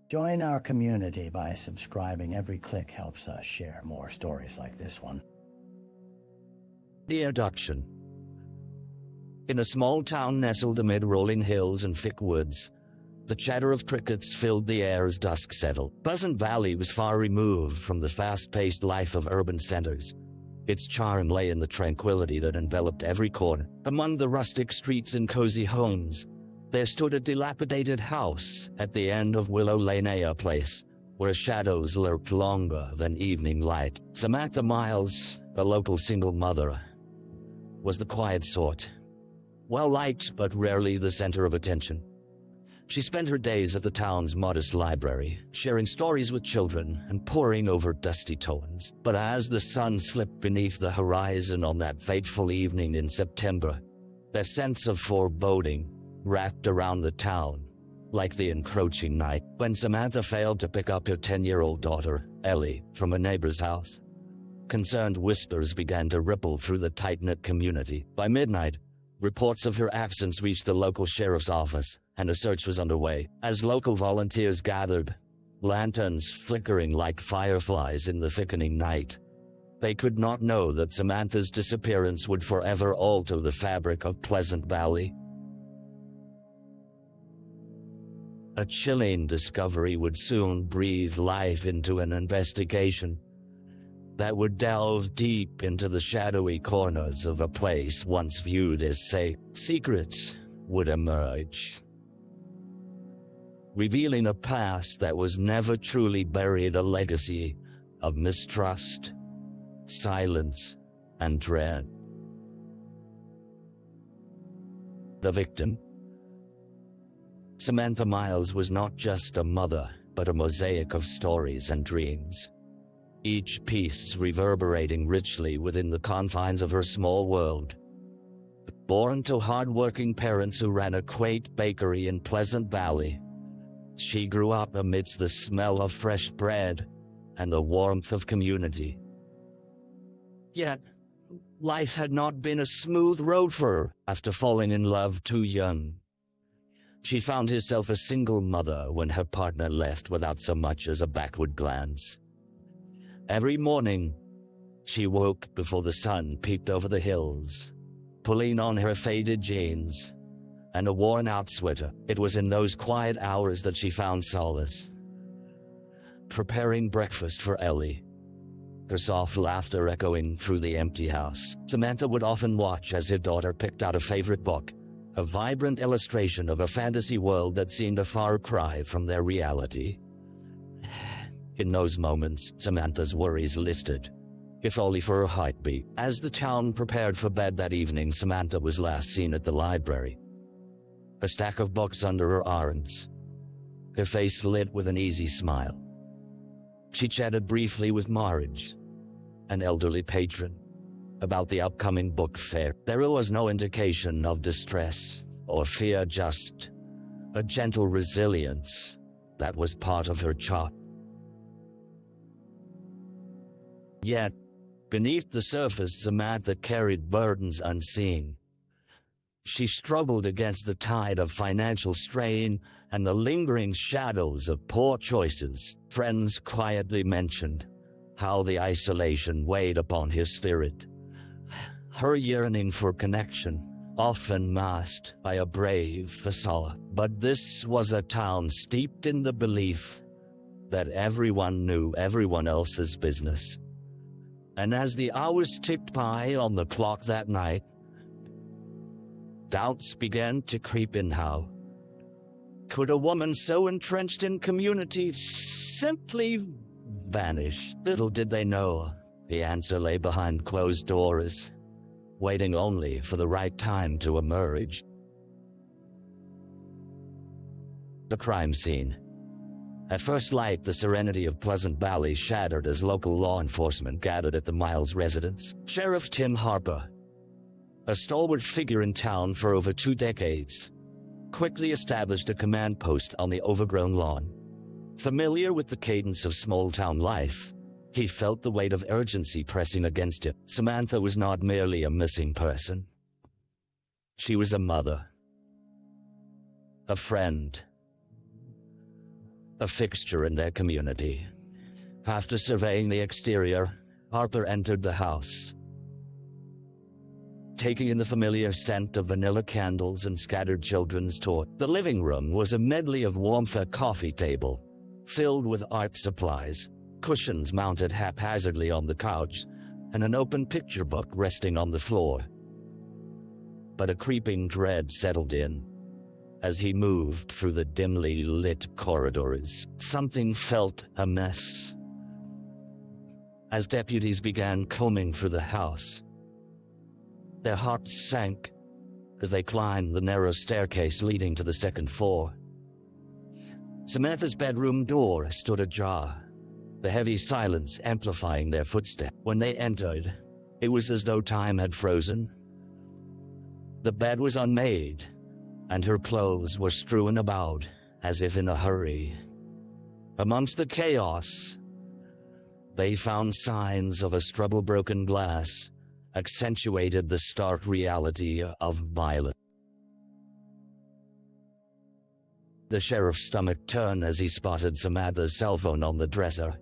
Join our community by subscribing. Every click helps us share more stories like this one. The introduction. In a small town nestled amid rolling hills and thick woods, the chatter of crickets filled the air as dusk settled. Pleasant Valley was far removed from the fast-paced life of urban centers. Its charm lay in the tranquility that enveloped every corner. Among the rustic streets and cozy homes, there stood a dilapidated house at the end of Willow Lane Place, where shadows lurked longer than evening light. Samantha Miles, a local single mother, was the quiet sort. Well-liked, but rarely the center of attention. She spent her days at the town's modest library, sharing stories with children and poring over dusty tomes. But as the sun slipped beneath the horizon on that fateful evening in September, a sense of foreboding wrapped around the town, like the encroaching night. When Samantha failed to pick up her 10-year-old daughter, Ellie, from a neighbor's house, concerned whispers began to ripple through the tight-knit community. By midnight, reports of her absence reached the local sheriff's office, and a search was underway. As local volunteers gathered, lanterns flickering like fireflies in the thickening night, they could not know that Samantha's disappearance would forever alter the fabric of Pleasant Valley. A chilling discovery would soon breathe life into an investigation that would delve deep into the shadowy corners of a place once viewed as safe. Secrets would emerge, revealing a past that was never truly buried, a legacy of mistrust, silence, and dread. The victim. Samantha Miles was not just a mother, but a mosaic of stories and dreams, each piece reverberating richly within the confines of her small world. Born to hard-working parents who ran a quaint bakery in Pleasant Valley, she grew up amidst the smell of fresh bread and the warmth of community. Yet, life had not been a smooth road for her. After falling in love too young, she found herself a single mother when her partner left without so much as a backward glance. Every morning, she woke before the sun peeked over the hills, pulling on her faded jeans and a worn-out sweater. It was in those quiet hours that she found solace, preparing breakfast for Ellie, her soft laughter echoing through the empty house. Samantha would often watch as her daughter picked out a favorite book, a vibrant illustration of a fantasy world that seemed a far cry from their reality. In those moments, Samantha's worries lifted, if only for a heartbeat. As the town prepared for bed that evening, Samantha was last seen at the library, a stack of books under her arms, her face lit with an easy smile. She chatted briefly with Marge, an elderly patron, about the upcoming book fair. There was no indication of distress or fear, just a gentle resilience that was part of her charm. Yet, beneath the surface, Samantha carried burdens unseen. She struggled against the tide of financial strain and the lingering shadows of poor choices. Friends quietly mentioned how the isolation weighed upon her spirit, her yearning for connection, often masked by a brave facade. But this was a town steeped in the belief that everyone knew everyone else's business. And as the hours ticked by on the clock that night, doubts began to creep in. How could a woman so entrenched in community simply vanish? Little did they know, the answer lay behind closed doors, waiting only for the right time to emerge. The crime scene. At first light, the serenity of Pleasant Valley shattered as local law enforcement gathered at the Miles residence. Sheriff Tim Harper, a stalwart figure in town for over 2 decades, quickly established a command post on the overgrown lawn. Familiar with the cadence of small-town life, he felt the weight of urgency pressing against him. Samantha was not merely a missing person. She was a mother, a friend, a fixture in their community. After surveying the exterior, Harper entered the house. Taking in the familiar scent of vanilla candles and scattered children's toys, the living room was a medley of warmth. A coffee table, filled with art supplies, cushions mounted haphazardly on the couch, and an open picture book resting on the floor. But a creeping dread settled in. As he moved through the dimly lit corridors, something felt amiss. As deputies began combing through the house, their hearts sank as they climbed the narrow staircase leading to the second floor. Samantha's bedroom door stood ajar, the heavy silence amplifying their footsteps. When they entered, it was as though time had frozen. The bed was unmade, and her clothes were strewn about as if in a hurry. Amongst the chaos, they found signs of a struggle-broken glass accentuated the stark reality of violence. The sheriff's stomach turned as he spotted Samantha's cell phone on the dresser.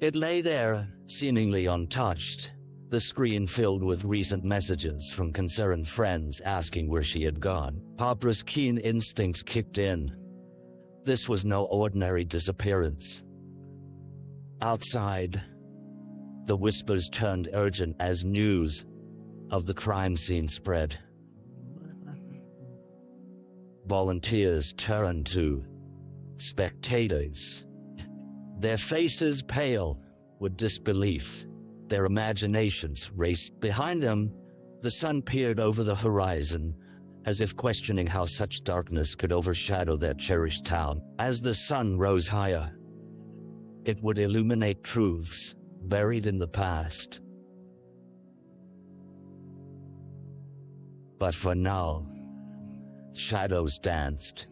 It lay there, seemingly untouched, the screen filled with recent messages from concerned friends asking where she had gone. Harper's keen instincts kicked in. This was no ordinary disappearance. Outside, the whispers turned urgent as news of the crime scene spread. Volunteers turned to spectators, their faces pale with disbelief, their imaginations raced. Behind them, the sun peered over the horizon, as if questioning how such darkness could overshadow their cherished town. As the sun rose higher, it would illuminate truths buried in the past. But for now, shadows danced,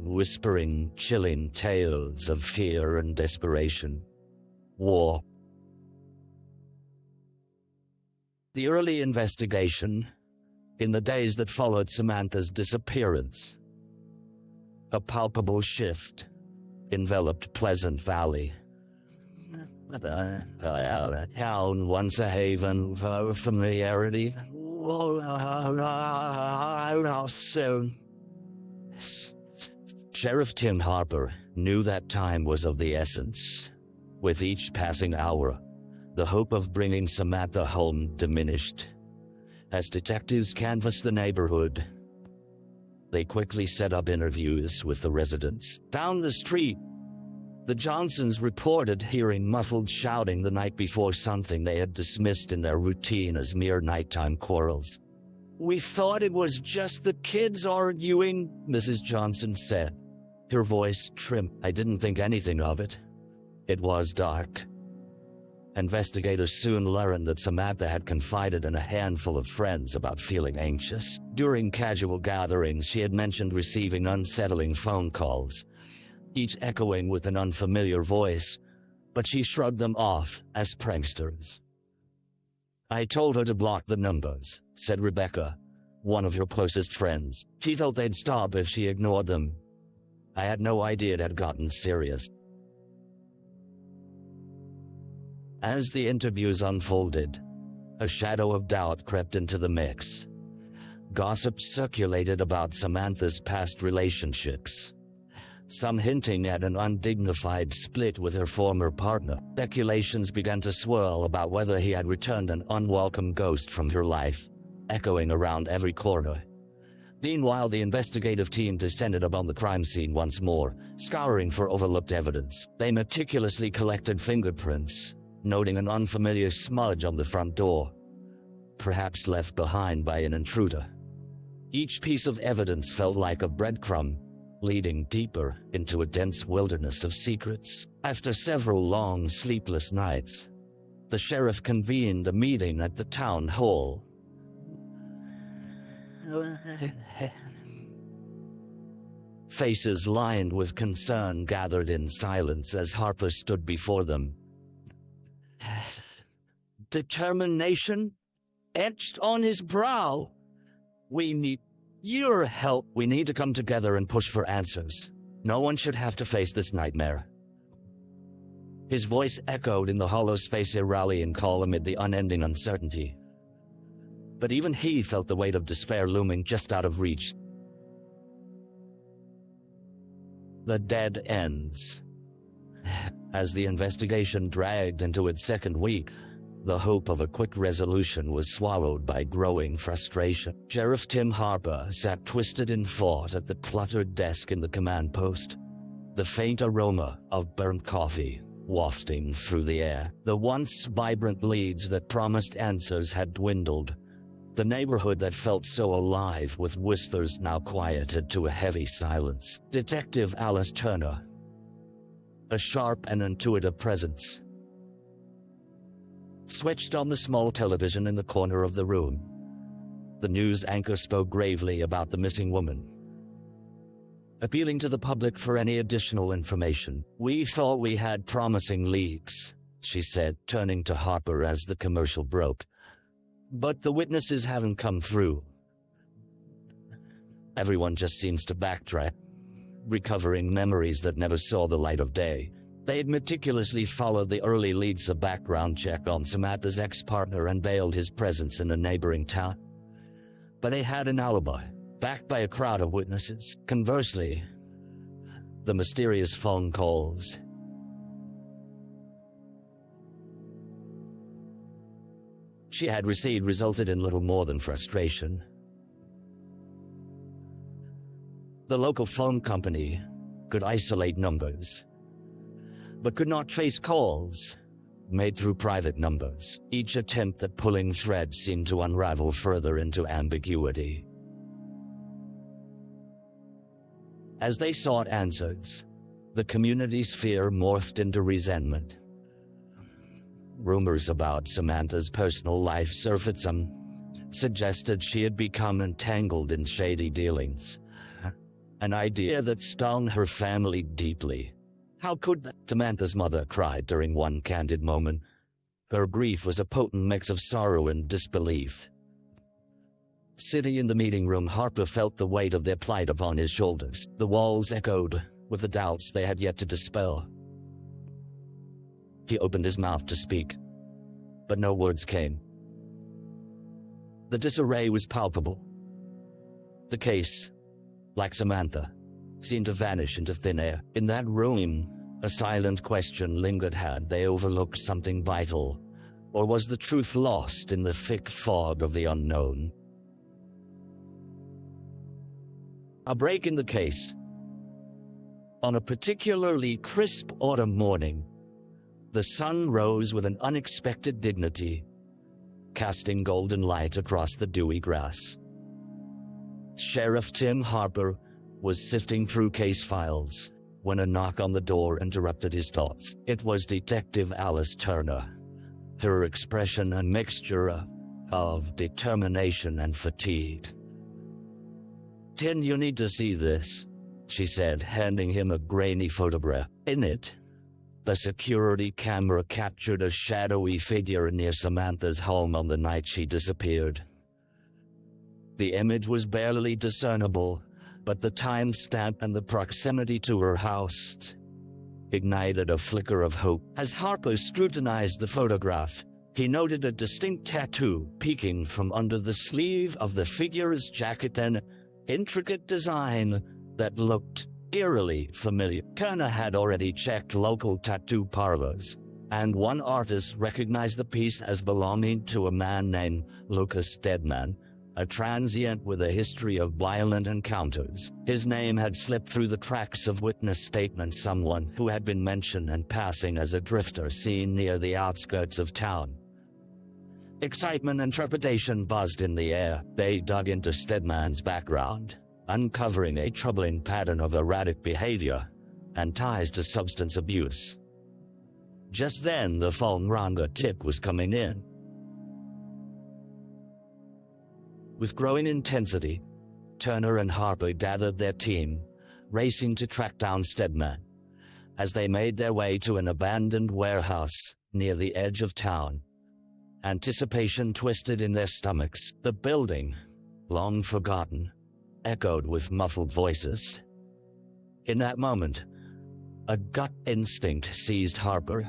whispering chilling tales of fear and desperation. War. The early investigation, in the days that followed Samantha's disappearance, a palpable shift enveloped Pleasant Valley. A town once a haven for familiarity. Soon. Sheriff Tim Harper knew that time was of the essence. With each passing hour, the hope of bringing Samantha home diminished. As detectives canvassed the neighborhood, they quickly set up interviews with the residents. Down the street, the Johnsons reported hearing muffled shouting the night before, something they had dismissed in their routine as mere nighttime quarrels. "We thought it was just the kids arguing," Mrs. Johnson said, her voice trim. "I didn't think anything of it. It was dark." Investigators soon learned that Samantha had confided in a handful of friends about feeling anxious. During casual gatherings, she had mentioned receiving unsettling phone calls, each echoing with an unfamiliar voice, but she shrugged them off as pranksters. "I told her to block the numbers," said Rebecca, one of her closest friends. "She felt they'd stop if she ignored them. I had no idea it had gotten serious." As the interviews unfolded, a shadow of doubt crept into the mix. Gossip circulated about Samantha's past relationships, some hinting at an undignified split with her former partner. Speculations began to swirl about whether he had returned, an unwelcome ghost from her life, echoing around every corner. Meanwhile, the investigative team descended upon the crime scene once more, scouring for overlooked evidence. They meticulously collected fingerprints, noting an unfamiliar smudge on the front door, perhaps left behind by an intruder. Each piece of evidence felt like a breadcrumb, leading deeper into a dense wilderness of secrets. After several long, sleepless nights, the sheriff convened a meeting at the town hall. Faces lined with concern gathered in silence as Harper stood before them. Determination etched on his brow. "We need your help. We need to come together and push for answers," No one should have to face this nightmare. His voice echoed in the hollow space, a rallying call amid the unending uncertainty. But even he felt the weight of despair looming just out of reach. The dead ends. As the investigation dragged into its second week, the hope of a quick resolution was swallowed by growing frustration. Sheriff Tim Harper sat twisted in thought at the cluttered desk in the command post, the faint aroma of burnt coffee wafting through the air. The once vibrant leads that promised answers had dwindled. The neighborhood that felt so alive with whispers now quieted to a heavy silence. Detective Alice Turner, a sharp and intuitive presence, switched on the small television in the corner of the room. The news anchor spoke gravely about the missing woman, appealing to the public for any additional information. "We thought we had promising leads," she said, turning to Harper as the commercial broke. "But the witnesses haven't come through." Everyone just seems to backtrack, recovering memories that never saw the light of day. They'd meticulously followed the early leads, a background check on Samantha's ex-partner, and veiled his presence in a neighboring town. But they had an alibi, backed by a crowd of witnesses. Conversely, the mysterious phone calls she had received resulted in little more than frustration. The local phone company could isolate numbers, but could not trace calls made through private numbers. Each attempt at pulling threads seemed to unravel further into ambiguity. As they sought answers, the community's fear morphed into resentment. Rumors about Samantha's personal life surfaced. Some suggested she had become entangled in shady dealings, an idea that stung her family deeply. "How could that?" Samantha's mother cried during one candid moment. Her grief was a potent mix of sorrow and disbelief. Sitting in the meeting room, Harper felt the weight of their plight upon his shoulders. The walls echoed with the doubts they had yet to dispel. He opened his mouth to speak, but no words came. The disarray was palpable. The case, like Samantha, seemed to vanish into thin air. In that room, a silent question lingered. Had they overlooked something vital, or was the truth lost in the thick fog of the unknown? A break in the case. On a particularly crisp autumn morning, the sun rose with an unexpected dignity, casting golden light across the dewy grass. Sheriff Tim Harper was sifting through case files when a knock on the door interrupted his thoughts. It was Detective Alice Turner, her expression a mixture of determination and fatigue. "Tim, you need to see this," she said, handing him a grainy photograph. In it, the security camera captured a shadowy figure near Samantha's home on the night she disappeared. The image was barely discernible, but the timestamp and the proximity to her house ignited a flicker of hope. As Harper scrutinized the photograph, he noted a distinct tattoo peeking from under the sleeve of the figure's jacket, an intricate design that looked eerily familiar. Turner had already checked local tattoo parlors, and one artist recognized the piece as belonging to a man named Lucas Deadman, a transient with a history of violent encounters. His name had slipped through the cracks of witness statements, someone who had been mentioned in passing as a drifter seen near the outskirts of town. Excitement and trepidation buzzed in the air. They dug into Stedman's background, uncovering a troubling pattern of erratic behavior and ties to substance abuse. Just then, the phone rang. A tip was coming in. With growing intensity, Turner and Harper gathered their team, racing to track down Stedman. As they made their way to an abandoned warehouse near the edge of town, anticipation twisted in their stomachs. The building, long forgotten, echoed with muffled voices. In that moment, a gut instinct seized Harper.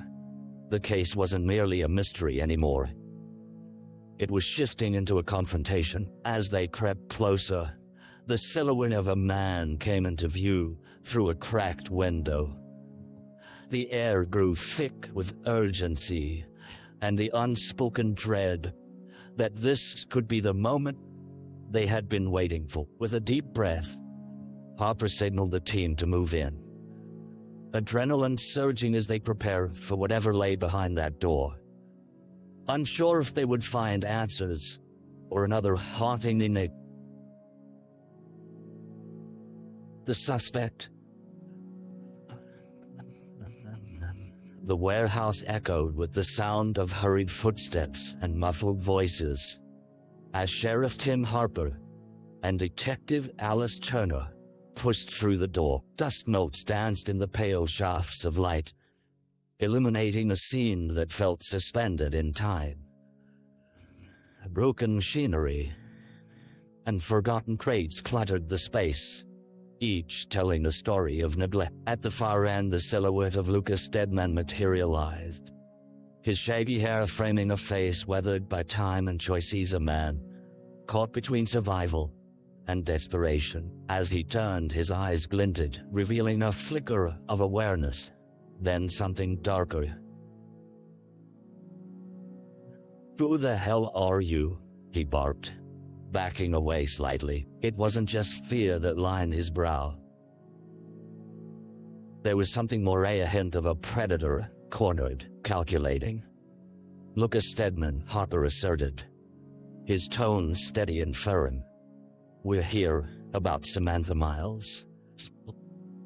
The case wasn't merely a mystery anymore. It was shifting into a confrontation. As they crept closer, the silhouette of a man came into view through a cracked window. The air grew thick with urgency and the unspoken dread that this could be the moment they had been waiting for. With a deep breath, Harper signaled the team to move in, adrenaline surging as they prepared for whatever lay behind that door. Unsure if they would find answers or another haunting enigma. The suspect. The warehouse echoed with the sound of hurried footsteps and muffled voices as Sheriff Tim Harper and Detective Alice Turner pushed through the door. Dust motes danced in the pale shafts of light, illuminating a scene that felt suspended in time. Broken machinery and forgotten crates cluttered the space, each telling a story of neglect. At the far end, the silhouette of Lucas Stedman materialized, his shaggy hair framing a face weathered by time and choice. He's a man caught between survival and desperation. As he turned, his eyes glinted, revealing a flicker of awareness, then something darker. "Who the hell are you?" he barked, backing away slightly. It wasn't just fear that lined his brow. There was something more, a hint of a predator, cornered, calculating. "Lucas Stedman," Harper asserted, his tone steady and firm. "We're here about Samantha Miles.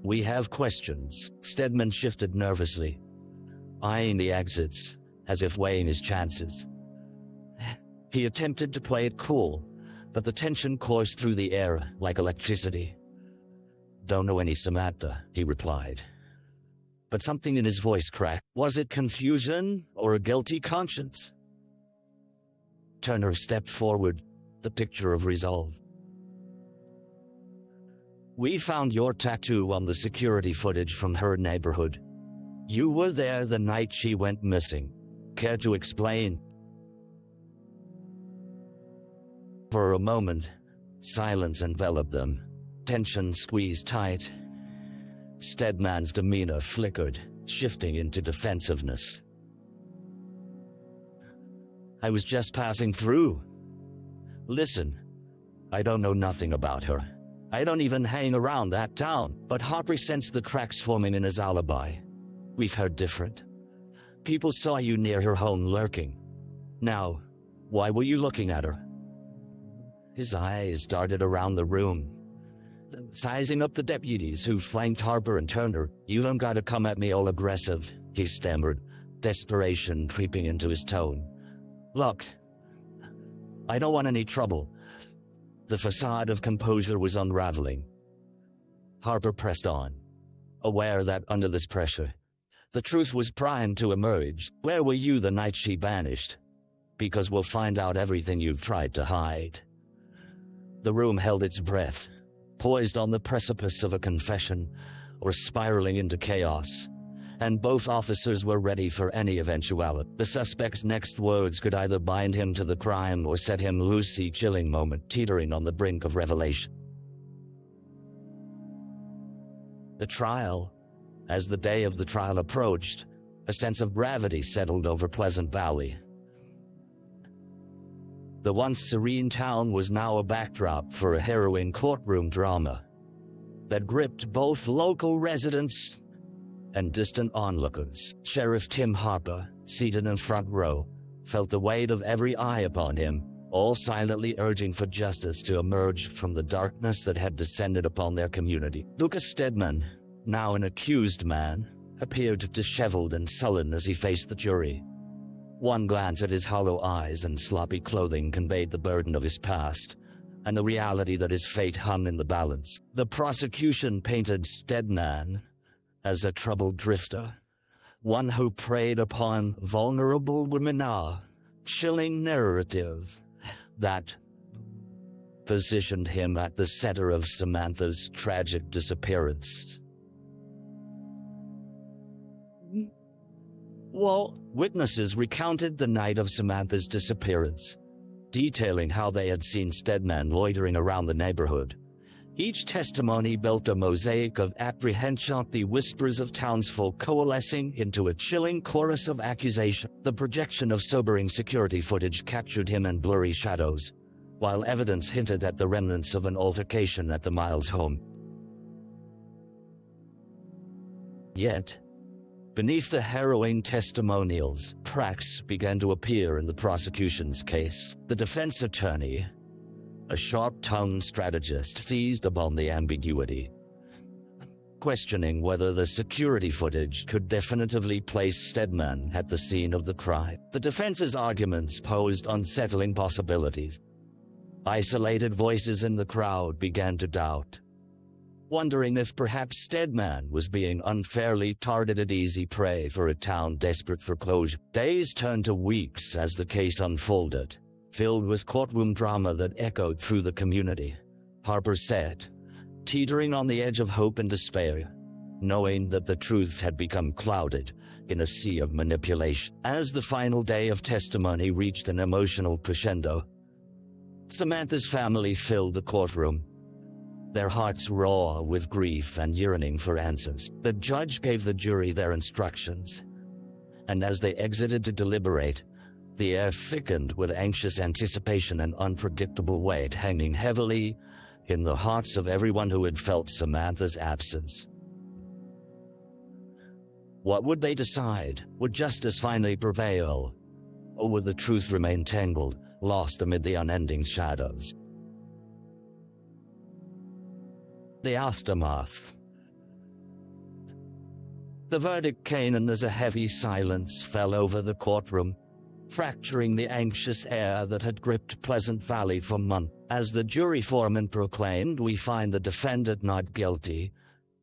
We have questions." Stedman shifted nervously, eyeing the exits as if weighing his chances. He attempted to play it cool, but the tension coursed through the air like electricity. "Don't know any Samantha," he replied. But something in his voice cracked. Was it confusion or a guilty conscience? Turner stepped forward, the picture of resolve. "We found your tattoo on the security footage from her neighborhood. You were there the night she went missing. Care to explain?" For a moment, silence enveloped them, tension squeezed tight. Stedman's demeanor flickered, shifting into defensiveness. "I was just passing through. Listen, I don't know nothing about her. I don't even hang around that town." But Harper sensed the cracks forming in his alibi. "We've heard different. People saw you near her home lurking. Now, why were you looking at her?" His eyes darted around the room, sizing up the deputies who flanked Harper and Turner. "You don't gotta come at me all aggressive," he stammered, desperation creeping into his tone. "Look, I don't want any trouble." The facade of composure was unraveling. Harper pressed on, aware that under this pressure, the truth was primed to emerge. "Where were you the night she vanished? Because we'll find out everything you've tried to hide." The room held its breath, poised on the precipice of a confession or spiraling into chaos, and both officers were ready for any eventuality. The suspect's next words could either bind him to the crime or set him loose, a chilling moment teetering on the brink of revelation. The trial. As the day of the trial approached, a sense of gravity settled over Pleasant Valley. The once serene town was now a backdrop for a harrowing courtroom drama that gripped both local residents and distant onlookers. Sheriff Tim Harper, seated in front row, felt the weight of every eye upon him, all silently urging for justice to emerge from the darkness that had descended upon their community. Lucas Stedman, now an accused man, appeared disheveled and sullen as he faced the jury. One glance at his hollow eyes and sloppy clothing conveyed the burden of his past, and the reality that his fate hung in the balance. The prosecution painted Stedman as a troubled drifter, one who preyed upon vulnerable women, a chilling narrative that positioned him at the center of Samantha's tragic disappearance. Witnesses recounted the night of Samantha's disappearance, detailing how they had seen Stedman loitering around the neighborhood. Each testimony built a mosaic of apprehension, the whispers of townsfolk coalescing into a chilling chorus of accusation. The projection of sobering security footage captured him in blurry shadows, while evidence hinted at the remnants of an altercation at the Miles home. Yet, beneath the harrowing testimonials, cracks began to appear in the prosecution's case. The defense attorney, a sharp-tongued strategist, seized upon the ambiguity, questioning whether the security footage could definitively place Stedman at the scene of the crime. The defense's arguments posed unsettling possibilities. Isolated voices in the crowd began to doubt, wondering if perhaps Stedman was being unfairly targeted, easy prey for a town desperate for closure. Days turned to weeks as the case unfolded, filled with courtroom drama that echoed through the community. Harper sat, teetering on the edge of hope and despair, knowing that the truth had become clouded in a sea of manipulation. As the final day of testimony reached an emotional crescendo, Samantha's family filled the courtroom, their hearts raw with grief and yearning for answers. The judge gave the jury their instructions, and as they exited to deliberate, the air thickened with anxious anticipation and unpredictable weight hanging heavily in the hearts of everyone who had felt Samantha's absence. What would they decide? Would justice finally prevail, or would the truth remain tangled, lost amid the unending shadows? The aftermath. The verdict came, and as a heavy silence fell over the courtroom, fracturing the anxious air that had gripped Pleasant Valley for months. As the jury foreman proclaimed, "We find the defendant not guilty,"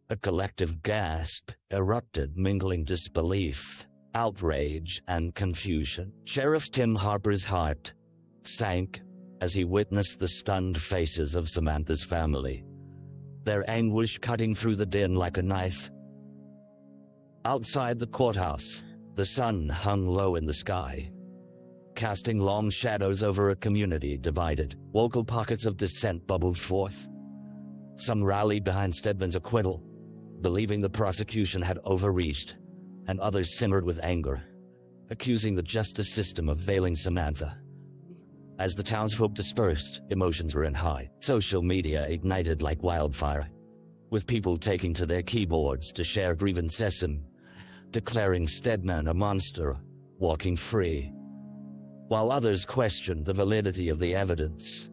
a collective gasp erupted, mingling disbelief, outrage, and confusion. Sheriff Tim Harper's heart sank as he witnessed the stunned faces of Samantha's family, their anguish cutting through the din like a knife. Outside the courthouse, the sun hung low in the sky, casting long shadows over a community divided. Local pockets of dissent bubbled forth. Some rallied behind Stedman's acquittal, believing the prosecution had overreached, and others simmered with anger, accusing the justice system of veiling Samantha. As the townsfolk dispersed, emotions were in high. Social media ignited like wildfire, with people taking to their keyboards to share grievances, declaring Stedman a monster, walking free, while others questioned the validity of the evidence,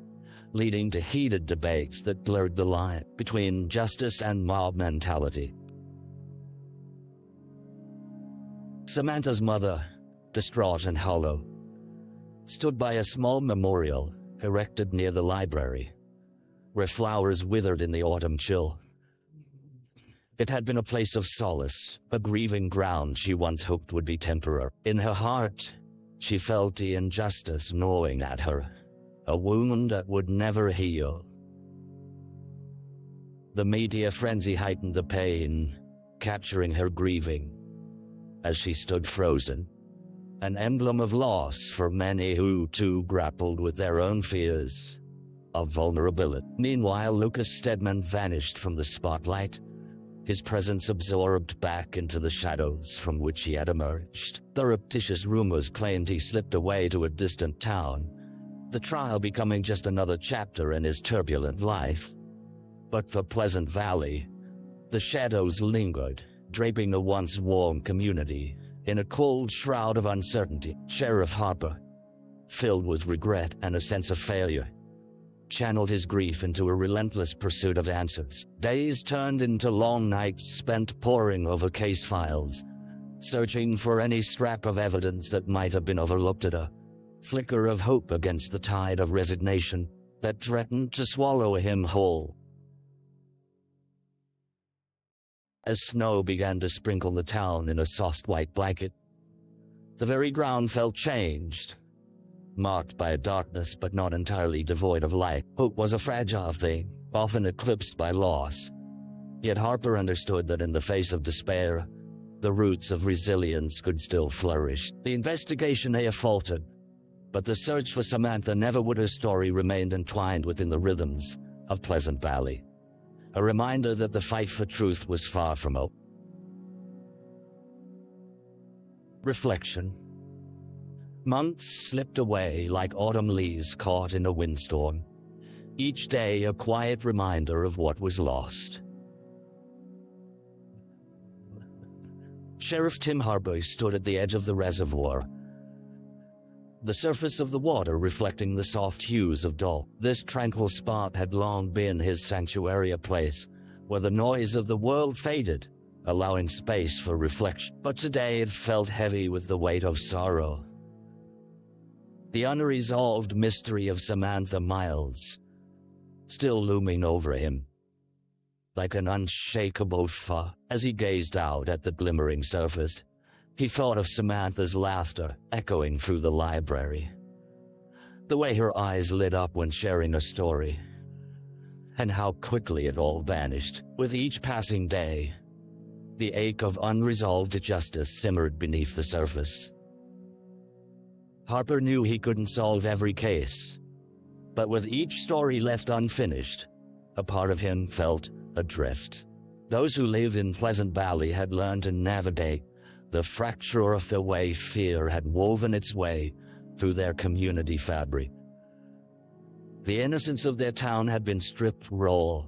leading to heated debates that blurred the line between justice and mob mentality. Samantha's mother, distraught and hollow, stood by a small memorial erected near the library, where flowers withered in the autumn chill. It had been a place of solace, a grieving ground she once hoped would be temporary. In her heart, she felt the injustice gnawing at her, a wound that would never heal. The media frenzy heightened the pain, capturing her grieving as she stood frozen, an emblem of loss for many who too grappled with their own fears of vulnerability. Meanwhile, Lucas Stedman vanished from the spotlight, his presence absorbed back into the shadows from which he had emerged. Surreptitious rumors claimed he slipped away to a distant town, the trial becoming just another chapter in his turbulent life. But for Pleasant Valley, the shadows lingered, draping the once warm community in a cold shroud of uncertainty. Sheriff Harper, filled with regret and a sense of failure, channeled his grief into a relentless pursuit of answers. Days turned into long nights spent poring over case files, searching for any scrap of evidence that might have been overlooked, at a flicker of hope against the tide of resignation that threatened to swallow him whole. As snow began to sprinkle the town in a soft white blanket, the very ground felt changed, marked by a darkness but not entirely devoid of light. Hope was a fragile thing, often eclipsed by loss. Yet Harper understood that in the face of despair, the roots of resilience could still flourish. The investigation may have faltered, but the search for Samantha never would. Her story remained entwined within the rhythms of Pleasant Valley, a reminder that the fight for truth was far from over. Reflection. Months slipped away like autumn leaves caught in a windstorm, each day a quiet reminder of what was lost. Sheriff Tim Harper stood at the edge of the reservoir, the surface of the water reflecting the soft hues of dawn. This tranquil spot had long been his sanctuary, a place where the noise of the world faded, allowing space for reflection. But today it felt heavy with the weight of sorrow. The unresolved mystery of Samantha Miles still looming over him, like an unshakable fog. As he gazed out at the glimmering surface, he thought of Samantha's laughter echoing through the library, the way her eyes lit up when sharing a story, and how quickly it all vanished. With each passing day, the ache of unresolved justice simmered beneath the surface. Harper knew he couldn't solve every case, but with each story left unfinished, a part of him felt adrift. Those who live in Pleasant Valley had learned to navigate the fracture of the way fear had woven its way through their community fabric. The innocence of their town had been stripped raw,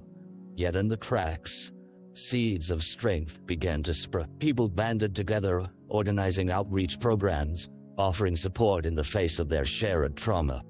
yet in the cracks, seeds of strength began to sprout. People banded together, organizing outreach programs, offering support in the face of their shared trauma.